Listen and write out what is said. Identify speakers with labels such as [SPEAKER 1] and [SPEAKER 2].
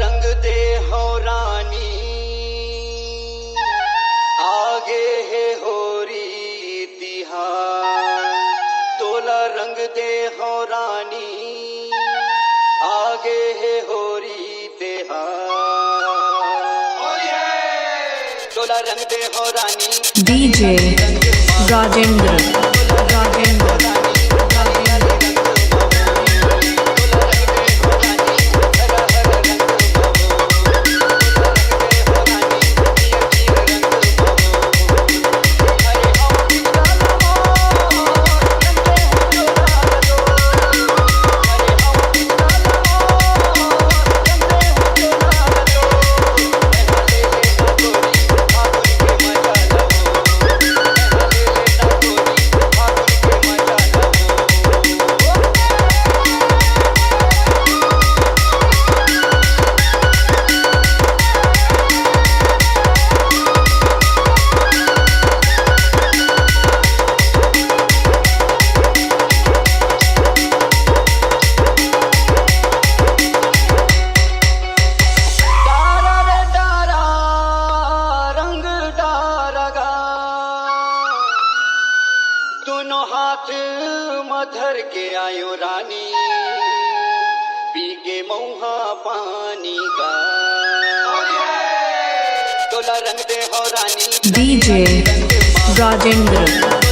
[SPEAKER 1] रंग दे हो रानी आगे है होरी तिहार तोला रंग दे हो रानी आगे है होरी तिहार तोला रंग दे हो रानी
[SPEAKER 2] DJ Rajendra दोनों हाथ मधर के आयो रानी पी के मऊहा पानी का तोला रंग दे हो रानी DJ Rajendra